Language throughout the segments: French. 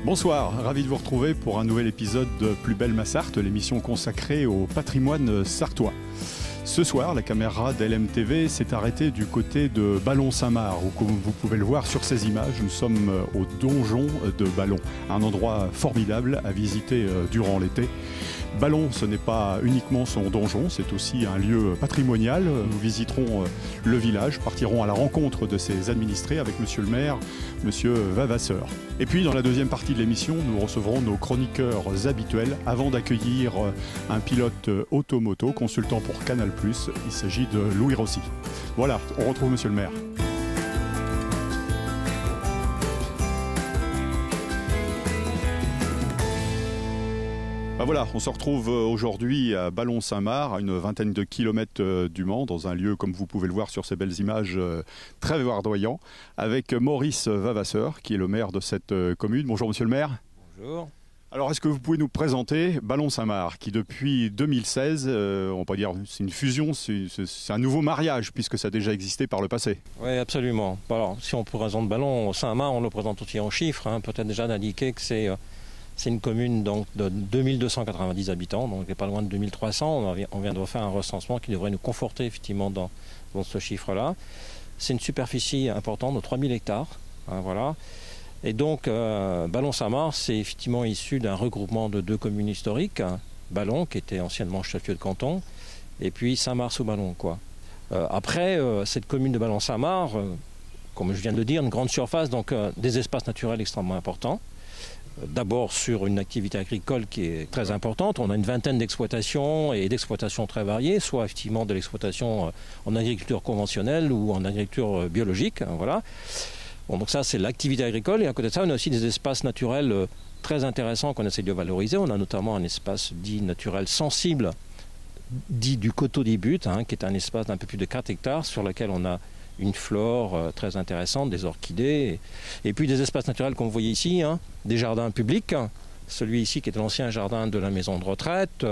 Bonsoir, ravi de vous retrouver pour un nouvel épisode de Plus belle ma Sarthe, l'émission consacrée au patrimoine sartois. Ce soir, la caméra d'LMTV s'est arrêtée du côté de Ballon-Saint-Marc, où comme vous pouvez le voir sur ces images, nous sommes au donjon de Ballon, un endroit formidable à visiter durant l'été. Ballon, ce n'est pas uniquement son donjon, c'est aussi un lieu patrimonial. Nous visiterons le village, partirons à la rencontre de ses administrés avec monsieur le maire, monsieur Vavasseur. Et puis dans la deuxième partie de l'émission, nous recevrons nos chroniqueurs habituels avant d'accueillir un pilote automoto, consultant pour Canal+. Il s'agit de Louis Rossi. Voilà, on retrouve monsieur le maire. Ben voilà, on se retrouve aujourd'hui à Ballon-Saint-Marc, à une vingtaine de kilomètres du Mans, dans un lieu, comme vous pouvez le voir sur ces belles images, très verdoyant, avec Maurice Vavasseur, qui est le maire de cette commune. Bonjour monsieur le maire. Bonjour. Alors est-ce que vous pouvez nous présenter Ballon-Saint-Marc, qui depuis 2016, on peut dire c'est une fusion, c'est un nouveau mariage, puisque ça a déjà existé par le passé. Oui, absolument. Alors, si on présente Ballon-Saint-Marc, on le présente aussi en chiffres, peut-être déjà d'indiquer que c'est une commune donc, de 2290 habitants, donc pas loin de 2300. On vient de refaire un recensement qui devrait nous conforter effectivement dans ce chiffre-là. C'est une superficie importante de 3000 hectares. Voilà. Et donc, Ballon-Saint-Marc, c'est effectivement issu d'un regroupement de deux communes historiques. Ballon, qui était anciennement chef-lieu de canton, et puis Saint-Marc-sous-Ballon, quoi. Après, cette commune de Ballon-Saint-Marc, comme je viens de le dire, une grande surface, donc des espaces naturels extrêmement importants. D'abord sur une activité agricole qui est très importante. On a une vingtaine d'exploitations et d'exploitations très variées, soit effectivement de l'exploitation en agriculture conventionnelle ou en agriculture biologique. Voilà. Bon, donc ça, c'est l'activité agricole. Et à côté de ça, on a aussi des espaces naturels très intéressants qu'on essaie de valoriser. On a notamment un espace dit naturel sensible, dit du Coteau des Buttes, qui est un espace d'un peu plus de 4 hectares sur lequel on a une flore très intéressante, des orchidées, et puis des espaces naturels comme vous voyez ici, des jardins publics, celui ici qui est l'ancien jardin de la maison de retraite,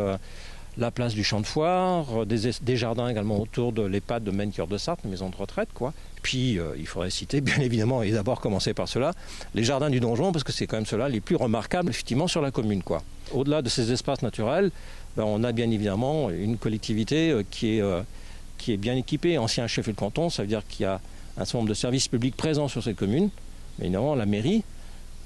la place du champ de foire, des jardins également autour de l'EHPAD de Maine-Cœur de Sarthe, maison de retraite, quoi. Puis il faudrait citer bien évidemment, et d'abord commencer par cela, les jardins du donjon, parce que c'est quand même ceux-là les plus remarquables effectivement sur la commune, quoi. Au-delà de ces espaces naturels, on a bien évidemment une collectivité qui est bien équipé, ancien chef de canton, ça veut dire qu'il y a un certain nombre de services publics présents sur cette commune, mais évidemment la mairie,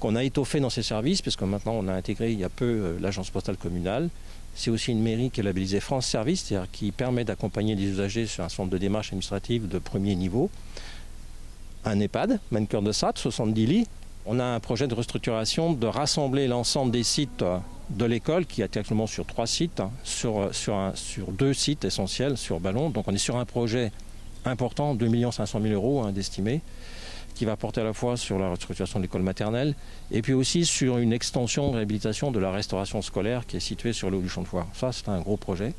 qu'on a étoffé dans ses services, puisque maintenant on a intégré il y a peu l'agence postale communale. C'est aussi une mairie qui est labellisée France Service, c'est-à-dire qui permet d'accompagner les usagers sur un certain nombre de démarches administratives de premier niveau. Un EHPAD, Maine-Cœur de Sarthe, 70 lits. On a un projet de restructuration, de rassembler l'ensemble des sites de l'école, qui est actuellement sur 3 sites, sur 2 sites essentiels sur Ballon. Donc on est sur un projet important, 2 500 000 euros d'estimé, qui va porter à la fois sur la restructuration de l'école maternelle, et puis aussi sur une extension de réhabilitation de la restauration scolaire qui est située sur le haut du champ de foire. Ça, c'est un gros projet.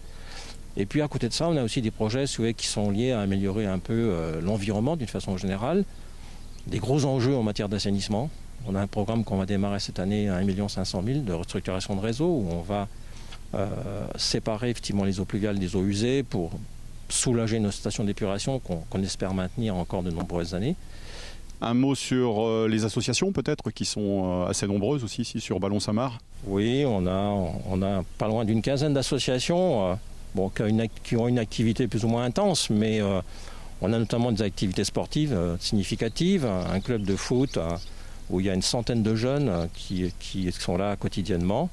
Et puis à côté de ça, on a aussi des projets qui sont liés à améliorer un peu l'environnement d'une façon générale, des gros enjeux en matière d'assainissement. On a un programme qu'on va démarrer cette année à 1 500 000 de restructuration de réseau, où on va séparer effectivement les eaux pluviales des eaux usées pour soulager nos stations d'épuration qu'on espère maintenir encore de nombreuses années. Un mot sur les associations peut-être, qui sont assez nombreuses aussi ici sur Ballon-Saint-Marc. Oui, on a pas loin d'une quinzaine d'associations qui ont une activité plus ou moins intense, mais on a notamment des activités sportives significatives, un club de foot où il y a une centaine de jeunes qui sont là quotidiennement,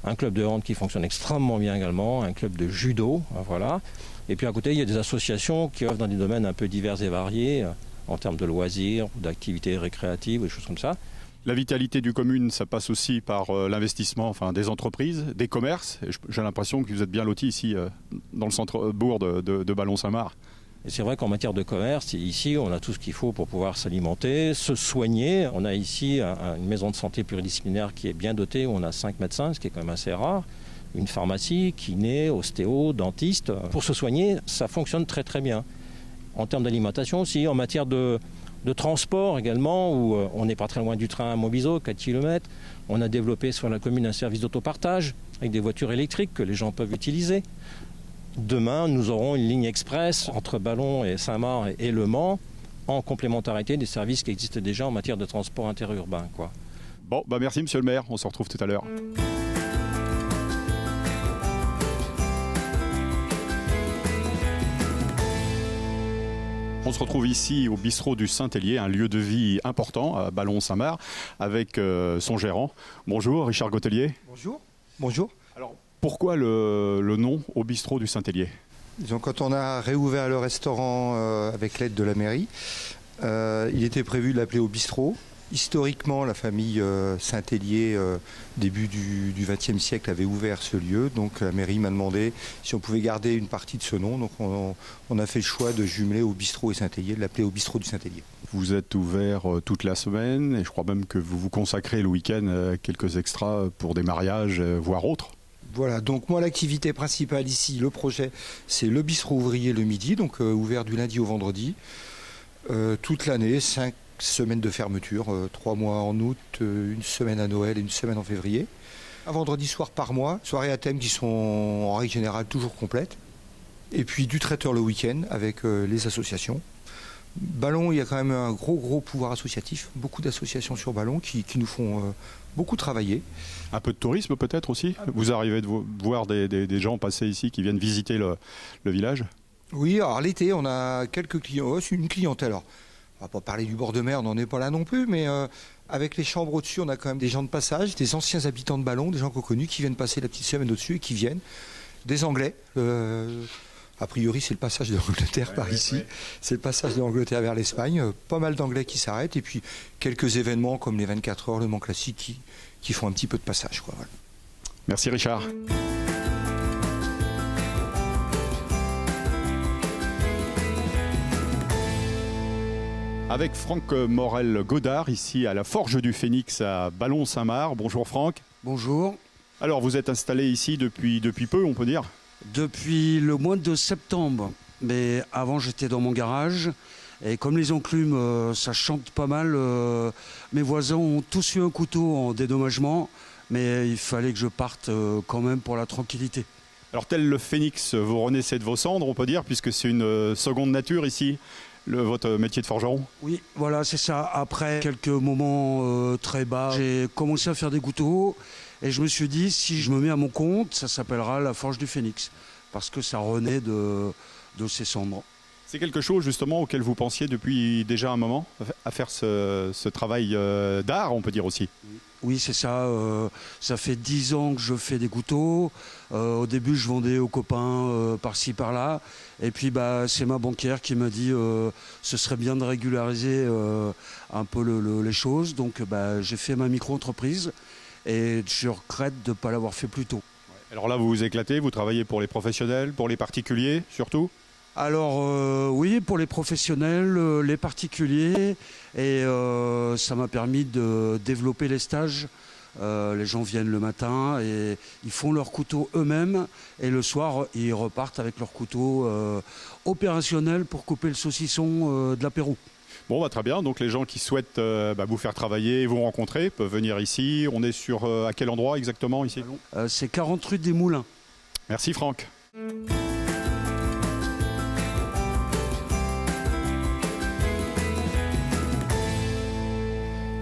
un club de hand qui fonctionne extrêmement bien également, un club de judo, voilà. Et puis à côté, il y a des associations qui œuvrent dans des domaines un peu divers et variés, en termes de loisirs, d'activités récréatives, des choses comme ça. La vitalité du commune, ça passe aussi par l'investissement des entreprises, des commerces. J'ai l'impression que vous êtes bien lotis ici, dans le centre-bourg de Ballon-Saint-Marc. Et c'est vrai qu'en matière de commerce, ici, on a tout ce qu'il faut pour pouvoir s'alimenter, se soigner. On a ici une maison de santé pluridisciplinaire qui est bien dotée, où on a 5 médecins, ce qui est quand même assez rare. Une pharmacie, kiné, ostéo, dentiste. Pour se soigner, ça fonctionne très très bien. En termes d'alimentation aussi, en matière de transport également, où on n'est pas très loin du train à Montbiseau, 4 km. On a développé sur la commune un service d'autopartage avec des voitures électriques que les gens peuvent utiliser. Demain, nous aurons une ligne express entre Ballon et Saint-Marc et Le Mans, en complémentarité des services qui existent déjà en matière de transport interurbain, quoi. Bon, merci monsieur le maire, on se retrouve tout à l'heure. On se retrouve ici au bistrot du Saint-Hélier, un lieu de vie important à Ballon-Saint-Marc, avec son gérant. Bonjour, Richard Gautelier. Bonjour. Bonjour. Alors, pourquoi le nom au bistrot du Saint-Hélier ? Disons, quand on a réouvert le restaurant avec l'aide de la mairie, il était prévu de l'appeler au bistrot. Historiquement, la famille Saint-Hélier, début du XXe siècle, avait ouvert ce lieu. Donc la mairie m'a demandé si on pouvait garder une partie de ce nom. Donc on a fait le choix de jumeler au bistrot et Saint-Hélier, de l'appeler au bistrot du Saint-Hélier. Vous êtes ouvert toute la semaine et je crois même que vous vous consacrez le week-end à quelques extras pour des mariages, voire autres. Voilà, donc moi l'activité principale ici, le projet, c'est le bistrot ouvrier le midi, donc ouvert du lundi au vendredi, toute l'année, 5 semaines de fermeture, 3 mois en août, une semaine à Noël et une semaine en février. Un vendredi soir par mois, soirées à thème qui sont en règle générale toujours complètes. Et puis du traiteur le week-end avec les associations. Ballon, il y a quand même un gros pouvoir associatif, beaucoup d'associations sur Ballon qui nous font beaucoup travailler. Un peu de tourisme peut-être aussi. Vous arrivez de voir des gens passer ici qui viennent visiter le village? Oui, alors l'été, on a quelques clients. C'est une clientèle. Alors, on va pas parler du bord de mer, on n'en est pas là non plus, mais avec les chambres au-dessus, on a quand même des gens de passage, des anciens habitants de Ballon, des gens qu'on connaît qui viennent passer la petite semaine au-dessus et qui viennent. Des Anglais. A priori, c'est le passage de l'Angleterre par ici. Ouais. C'est le passage de l'Angleterre vers l'Espagne. Pas mal d'Anglais qui s'arrêtent. Et puis quelques événements comme les 24 heures, le Mans Classique qui font un petit peu de passage, quoi. Voilà. Merci Richard. Avec Franck Morel-Godard, ici à la Forge du Phénix à Ballon-Saint-Marc. Bonjour Franck. Bonjour. Alors vous êtes installé ici depuis peu, on peut dire? Depuis le mois de septembre. Mais avant j'étais dans mon garage. Et comme les enclumes, ça chante pas mal, mes voisins ont tous eu un couteau en dédommagement. Mais il fallait que je parte quand même pour la tranquillité. Alors tel le Phénix, vous renaissez de vos cendres, on peut dire, puisque c'est une seconde nature ici. Votre métier de forgeron? Oui, voilà, c'est ça. Après quelques moments très bas, j'ai commencé à faire des couteaux et je me suis dit, si je me mets à mon compte, ça s'appellera la Forge du Phénix, parce que ça renaît de ses cendres. C'est quelque chose justement auquel vous pensiez depuis déjà un moment, à faire ce travail d'art, on peut dire aussi? Oui, c'est ça. Ça fait 10 ans que je fais des couteaux. Au début, je vendais aux copains par-ci, par-là. Et puis, c'est ma banquière qui m'a dit ce serait bien de régulariser un peu les choses. Donc, j'ai fait ma micro-entreprise et je regrette de ne pas l'avoir fait plus tôt. Alors là, vous vous éclatez, vous travaillez pour les professionnels, pour les particuliers surtout? Alors oui, pour les professionnels, les particuliers, et ça m'a permis de développer les stages. Les gens viennent le matin et ils font leurs couteaux eux-mêmes et le soir ils repartent avec leurs couteaux opérationnels pour couper le saucisson de l'apéro. Bon, très bien, donc les gens qui souhaitent vous faire travailler, vous rencontrer, peuvent venir ici. On est sur à quel endroit exactement ici? C'est 40 rue des Moulins. Merci Franck.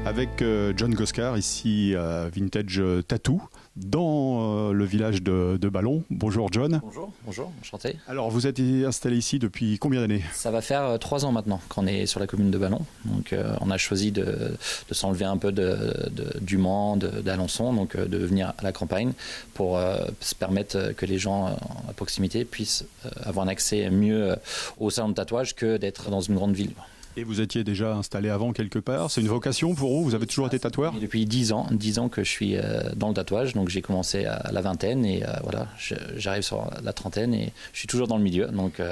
Avec John Goscar, ici Vintage Tattoo, dans le village de Ballon. Bonjour John. Bonjour, enchanté. Alors vous êtes installé ici depuis combien d'années? Ça va faire 3 ans maintenant qu'on est sur la commune de Ballon. Donc on a choisi de s'enlever un peu du Mans, d'Alençon, donc de venir à la campagne pour se permettre que les gens à proximité puissent avoir un accès mieux au salon de tatouage que d'être dans une grande ville. Et vous étiez déjà installé avant quelque part? C'est une vocation pour vous? Vous avez toujours été tatoueur? Depuis 10 ans que je suis dans le tatouage. Donc j'ai commencé à la vingtaine et voilà, j'arrive sur la trentaine et je suis toujours dans le milieu. Donc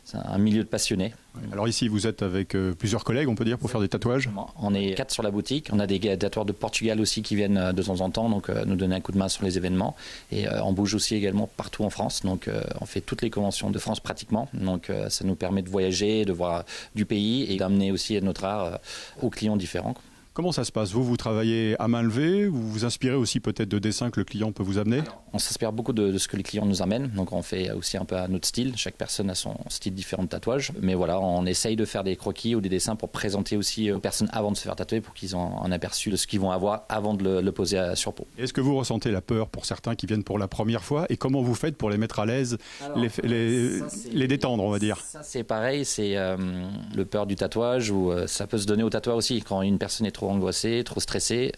c'est un milieu de passionnés. Alors ici, vous êtes avec plusieurs collègues, on peut dire, pour faire des tatouages? On est 4 sur la boutique. On a des tatoueurs de Portugal aussi qui viennent de temps en temps, donc nous donner un coup de main sur les événements. Et on bouge aussi également partout en France. Donc on fait toutes les conventions de France pratiquement. Donc ça nous permet de voyager, de voir du pays et d'amener aussi notre art aux clients différents. Comment ça se passe? Vous travaillez à main levée, vous vous inspirez aussi peut-être de dessins que le client peut vous amener? On s'inspire beaucoup de ce que les clients nous amènent, donc on fait aussi un peu à notre style. Chaque personne a son style différent de tatouage, mais voilà, on essaye de faire des croquis ou des dessins pour présenter aussi aux personnes avant de se faire tatouer, pour qu'ils aient un aperçu de ce qu'ils vont avoir avant de le poser sur peau. Est-ce que vous ressentez la peur pour certains qui viennent pour la première fois, et comment vous faites pour les mettre à l'aise, les détendre, on va dire? Ça c'est pareil, c'est le peur du tatouage, ou ça peut se donner au tatouage aussi. Quand une personne est trop angoissée, trop stressée,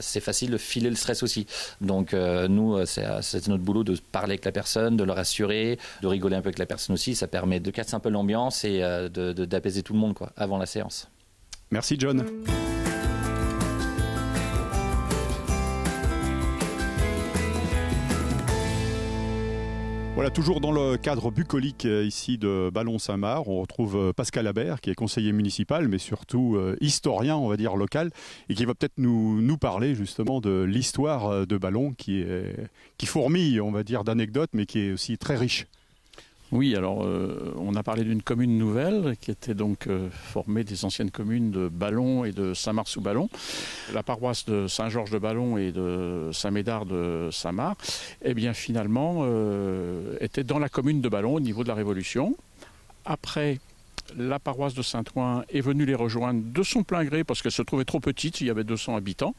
c'est facile de filer le stress aussi. Donc nous, c'est notre boulot de parler avec la personne, de le rassurer, de rigoler un peu avec la personne aussi. Ça permet de casser un peu l'ambiance et d'apaiser tout le monde avant la séance. Merci John. Voilà, toujours dans le cadre bucolique ici de Ballon-Saint-Marc, on retrouve Pascal Habert, qui est conseiller municipal, mais surtout historien, on va dire, local, et qui va peut-être nous parler justement de l'histoire de Ballon, qui fourmille, on va dire, d'anecdotes, mais qui est aussi très riche. Oui, alors on a parlé d'une commune nouvelle qui était donc formée des anciennes communes de Ballon et de Saint-Marc-sous-Ballon. La paroisse de Saint-Georges de Ballon et de Saint-Médard de Saint-Marc, eh bien finalement était dans la commune de Ballon au niveau de la Révolution. Après, la paroisse de Saint-Ouen est venue les rejoindre de son plein gré parce qu'elle se trouvait trop petite, il y avait 200 habitants.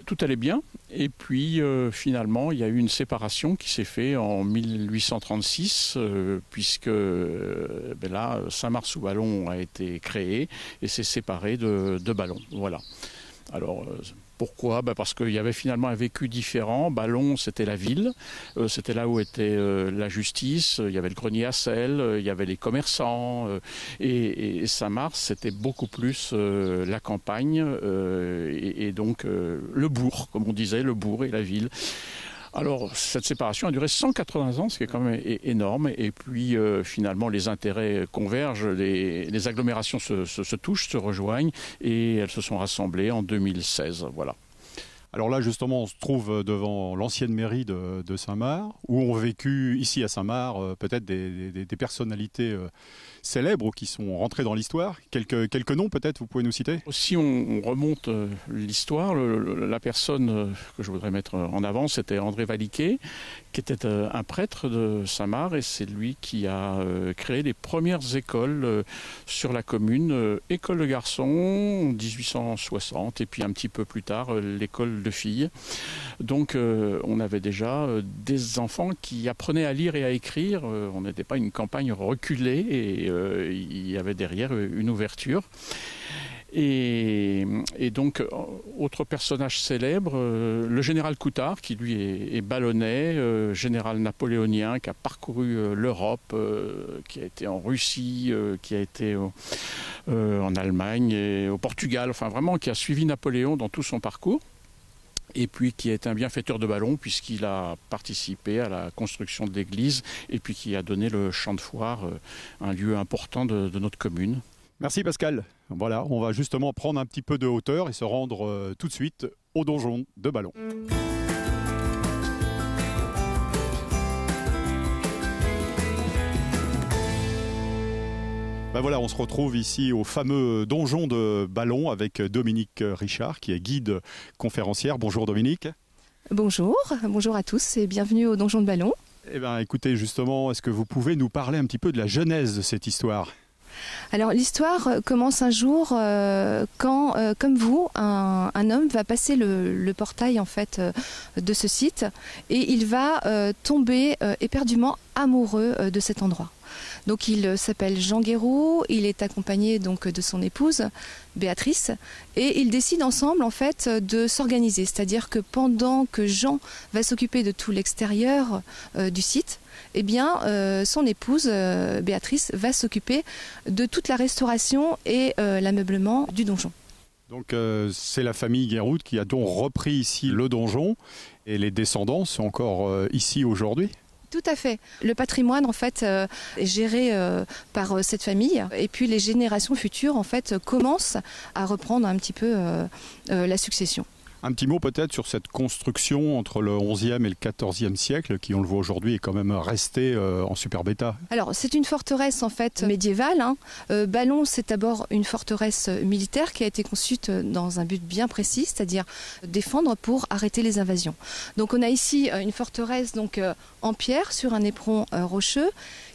Tout allait bien, et puis finalement il y a eu une séparation qui s'est faite en 1836 puisque là Saint-Marc-sous-Ballon a été créé et s'est séparé de Ballon. Voilà. Alors pourquoi? Parce qu'il y avait finalement un vécu différent. Ballon, c'était la ville, c'était là où était la justice, il y avait le grenier à sel, il y avait les commerçants, et Saint-Marc, c'était beaucoup plus la campagne, et donc le bourg, comme on disait, le bourg et la ville. Alors, cette séparation a duré 180 ans, ce qui est quand même énorme. Et puis, finalement, les intérêts convergent, les agglomérations se touchent, se rejoignent, et elles se sont rassemblées en 2016. Voilà. Alors là, justement, on se trouve devant l'ancienne mairie de Saint-Marc, où ont vécu, ici à Saint-Marc, peut-être des personnalités célèbres ou qui sont rentrées dans l'histoire. Quelques noms, peut-être, vous pouvez nous citer? Si on remonte l'histoire, la personne que je voudrais mettre en avant, c'était André Valiquet, qui était un prêtre de Saint-Marc, et c'est lui qui a créé les premières écoles sur la commune. École de garçons en 1860, et puis un petit peu plus tard, l'école de filles. Donc on avait déjà des enfants qui apprenaient à lire et à écrire. On n'était pas une campagne reculée, et il y avait derrière une ouverture. Et donc, autre personnage célèbre, le général Coutard, qui lui est ballonnais, général napoléonien, qui a parcouru l'Europe, qui a été en Russie, qui a été en Allemagne et au Portugal, enfin vraiment qui a suivi Napoléon dans tout son parcours. Et puis qui est un bienfaiteur de Ballon, puisqu'il a participé à la construction de l'église, et puis qui a donné le champ de foire, un lieu important de notre commune. Merci Pascal. Voilà, on va justement prendre un petit peu de hauteur et se rendre tout de suite au donjon de Ballon. Ben voilà, on se retrouve ici au fameux donjon de Ballon avec Dominique Richard, qui est guide conférencière. Bonjour Dominique. Bonjour à tous et bienvenue au donjon de Ballon. Eh bien écoutez, justement, est-ce que vous pouvez nous parler un petit peu de la genèse de cette histoire ? Alors l'histoire commence un jour quand, comme vous, un homme va passer le portail en fait de ce site, et il va tomber éperdument amoureux de cet endroit. Donc il s'appelle Jean Guéroux, il est accompagné donc de son épouse Béatrice, et ils décident ensemble en fait de s'organiser, c'est-à-dire que pendant que Jean va s'occuper de tout l'extérieur du site, eh bien son épouse Béatrice va s'occuper de toute la restauration et l'ameublement du donjon. Donc c'est la famille Guéroux qui a donc repris ici le donjon, et les descendants sont encore ici aujourd'hui. Tout à fait. Le patrimoine en fait est géré par cette famille, et puis les générations futures en fait commencent à reprendre un petit peu la succession. Un petit mot peut-être sur cette construction entre le 11e et le 14e siècle, qui on le voit aujourd'hui est quand même resté en super bêta. Alors c'est une forteresse en fait médiévale. Ballon, c'est d'abord une forteresse militaire qui a été conçue dans un but bien précis, c'est-à-dire défendre pour arrêter les invasions. Donc on a ici une forteresse donc, en pierre sur un éperon rocheux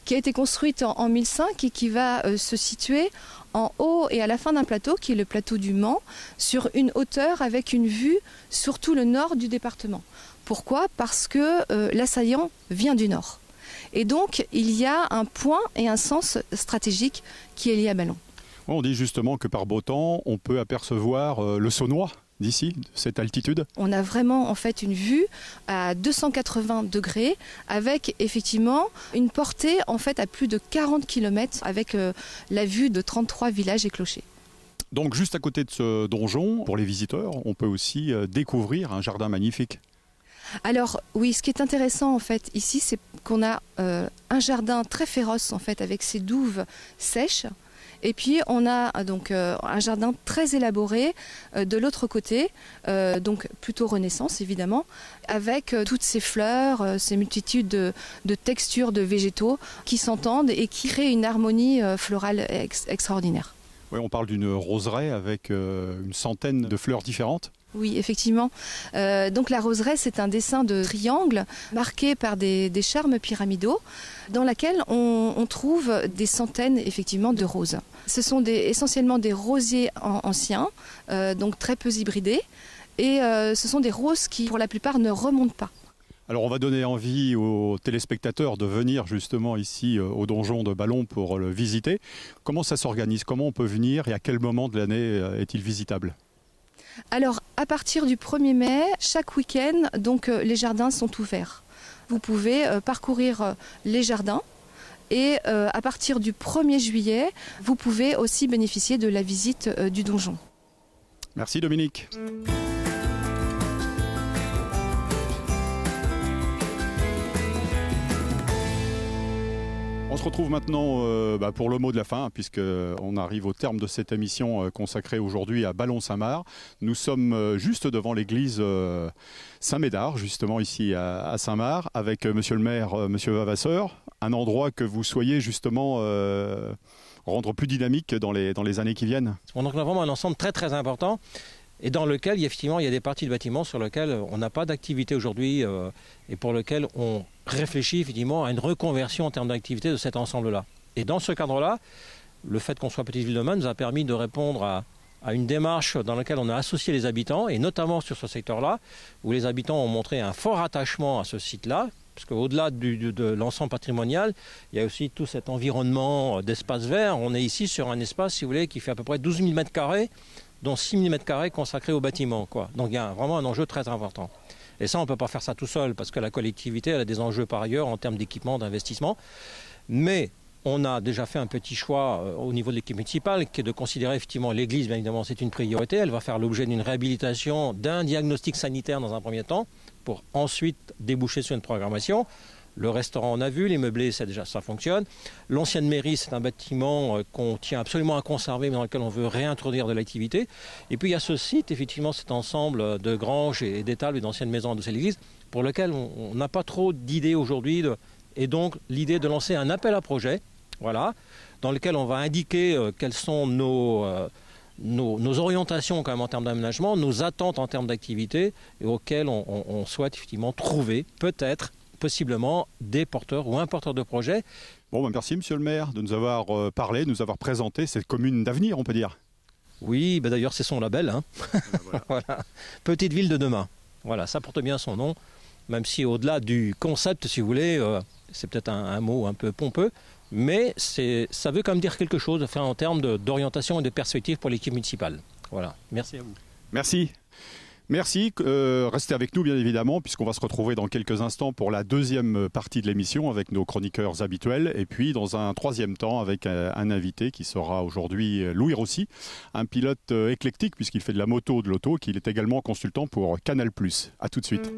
qui a été construite en 1005 et qui va se situer en haut et à la fin d'un plateau, qui est le plateau du Mans, sur une hauteur avec une vue sur tout le nord du département. Pourquoi ? Parce que l'assaillant vient du nord. Et donc, il y a un point et un sens stratégique qui est lié à Ballon. On dit justement que par beau temps, on peut apercevoir le Saunois d'ici, de cette altitude. On a vraiment en fait une vue à 280 degrés avec effectivement une portée en fait à plus de 40 km avec la vue de 33 villages et clochers. Donc juste à côté de ce donjon, pour les visiteurs, on peut aussi découvrir un jardin magnifique. Alors oui, ce qui est intéressant en fait ici, c'est qu'on a un jardin très féroce en fait avec ses douves sèches. Et puis on a donc un jardin très élaboré de l'autre côté, donc plutôt Renaissance évidemment, avec toutes ces fleurs, ces multitudes de textures de végétaux qui s'entendent et qui créent une harmonie florale extraordinaire. Oui, on parle d'une roseraie avec une centaine de fleurs différentes. Oui, effectivement. Donc la roseraie, c'est un dessin de triangle marqué par des charmes pyramidaux dans laquelle on trouve des centaines effectivement de roses. Ce sont essentiellement des rosiers anciens, donc très peu hybridés, et ce sont des roses qui, pour la plupart, ne remontent pas. Alors on va donner envie aux téléspectateurs de venir justement ici au donjon de Ballon pour le visiter. Comment ça s'organise ? Comment on peut venir et à quel moment de l'année est-il visitable ? Alors, à partir du 1er mai, chaque week-end, donc les jardins sont ouverts. Vous pouvez parcourir les jardins et à partir du 1er juillet, vous pouvez aussi bénéficier de la visite du donjon. Merci Dominique. On se retrouve maintenant pour le mot de la fin, puisqu'on arrive au terme de cette émission consacrée aujourd'hui à Ballon-Saint-Marc. Nous sommes juste devant l'église Saint-Médard, justement ici à Saint-Marc, avec monsieur le maire, monsieur Vavasseur, un endroit que vous soyez justement rendre plus dynamique dans les années qui viennent. Donc on a vraiment un ensemble très très important. Et dans lequel, effectivement, il y a des parties de bâtiments sur lesquelles on n'a pas d'activité aujourd'hui et pour lesquelles on réfléchit effectivement à une reconversion en termes d'activité de cet ensemble-là. Et dans ce cadre-là, le fait qu'on soit petite ville de Mans nous a permis de répondre à une démarche dans laquelle on a associé les habitants, et notamment sur ce secteur-là, où les habitants ont montré un fort attachement à ce site-là, parce qu'au-delà de l'ensemble patrimonial, il y a aussi tout cet environnement d'espace vert. On est ici sur un espace, si vous voulez, qui fait à peu près 12 000 m², dont 6 000 m² consacrés au bâtiment, quoi. Donc il y a vraiment un enjeu très important. Et ça, on ne peut pas faire ça tout seul, parce que la collectivité, elle a des enjeux par ailleurs en termes d'équipement, d'investissement. Mais on a déjà fait un petit choix au niveau de l'équipe municipale, qui est de considérer effectivement l'église, bien évidemment, c'est une priorité. Elle va faire l'objet d'une réhabilitation, d'un diagnostic sanitaire dans un premier temps, pour ensuite déboucher sur une programmation. Le restaurant, on a vu, les meublés, ça fonctionne. L'ancienne mairie, c'est un bâtiment qu'on tient absolument à conserver, mais dans lequel on veut réintroduire de l'activité. Et puis il y a ce site, effectivement, cet ensemble de granges et d'étables et d'anciennes maisons de cette église, pour lequel on n'a pas trop d'idées aujourd'hui. Et donc l'idée de lancer un appel à projet, voilà, dans lequel on va indiquer quelles sont nos orientations quand même en termes d'aménagement, nos attentes en termes d'activité, et auxquelles on souhaite effectivement trouver peut-être possiblement des porteurs ou un porteur de projet. Bon, merci monsieur le maire de nous avoir parlé, de nous avoir présenté cette commune d'avenir, on peut dire. Oui, d'ailleurs c'est son label. Hein. Voilà. Petite ville de demain. Voilà, ça porte bien son nom, même si au-delà du concept, si vous voulez, c'est peut-être un mot un peu pompeux, mais ça veut quand même dire quelque chose en termes d'orientation et de perspective pour l'équipe municipale. Voilà, merci à vous. Merci. Merci, restez avec nous bien évidemment puisqu'on va se retrouver dans quelques instants pour la deuxième partie de l'émission avec nos chroniqueurs habituels et puis dans un troisième temps avec un invité qui sera aujourd'hui Louis Rossi, un pilote éclectique puisqu'il fait de la moto, de l'auto, qu'il est également consultant pour Canal+. À tout de suite.